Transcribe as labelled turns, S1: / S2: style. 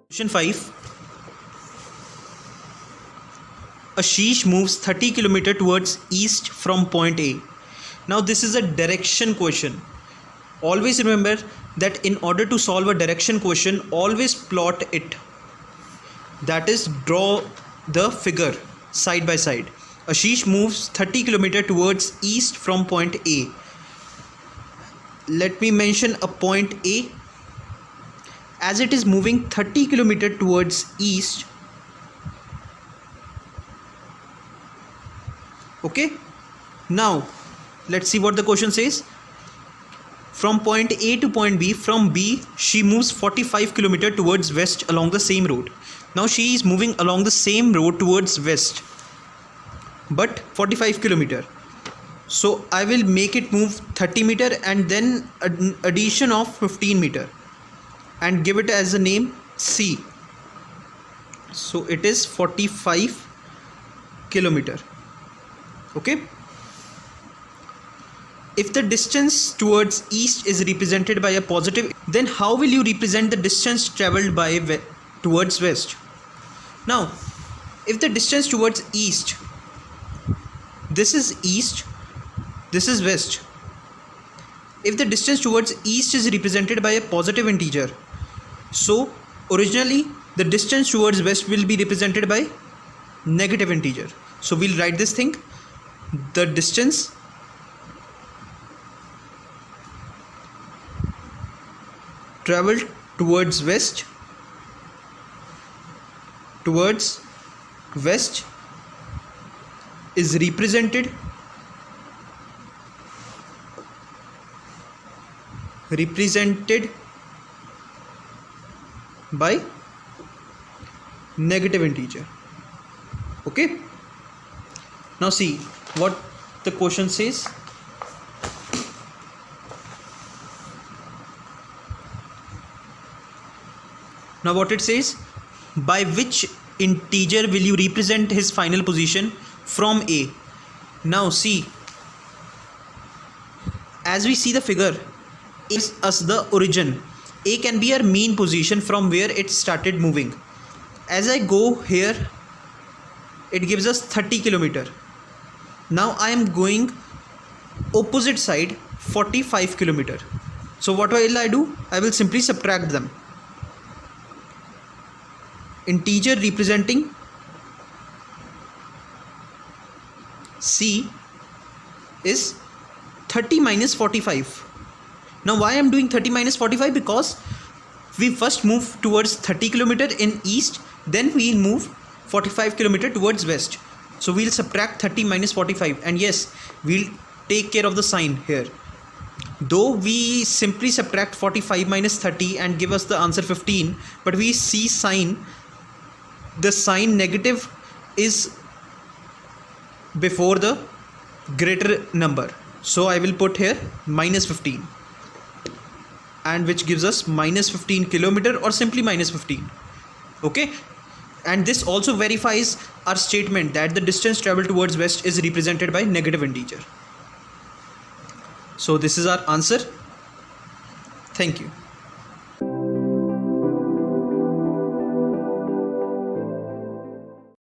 S1: Question 5. Ashish moves 30 km towards east from point A. Now this is a direction question. Always remember that in order to solve a direction question, always plot it. That is, draw the figure side by side. Ashish moves 30 km towards east from point A. Let me mention a point A. As it is moving 30 km towards east, okay, now let's see what the question says. From point A to point B, from B she moves 45 km towards west along the same road. Now she is moving along the same road towards west, but 45 km. So I will make it move 30 meter and then an addition of 15 meter and give it as a name C. So it is 45 km. Okay. If the distance towards east is represented by a positive, then how will you represent the distance traveled by towards west? Now, if the distance towards east, this is east, this is west. If the distance towards east is represented by a positive integer, so originally the distance towards west will be represented by negative integer. So we'll write this thing. The distance traveled towards west is represented by negative integer. Okay, now see what the question says. Now what it says, by which integer will you represent his final position from A? Now see, as we see the figure, A is us the origin. A can be our mean position from where it started moving. As I go here, it gives us 30 km. Now I am going opposite side 45 km. So what will I do? I will simply subtract them. Integer representing C is 30 minus 45. Now why I am doing 30 minus 45? Because we first move towards 30 km in east, then we will move 45 km towards west. So we'll subtract 30 minus 45, and yes, we'll take care of the sign here. Though we simply subtract 45 minus 30 and give us the answer 15, but we see the sign negative is before the greater number. So I will put here minus 15, and which gives us minus 15 km or simply minus 15. Okay. And this also verifies our statement that the distance traveled towards west is represented by negative integer. So this is our answer. Thank you.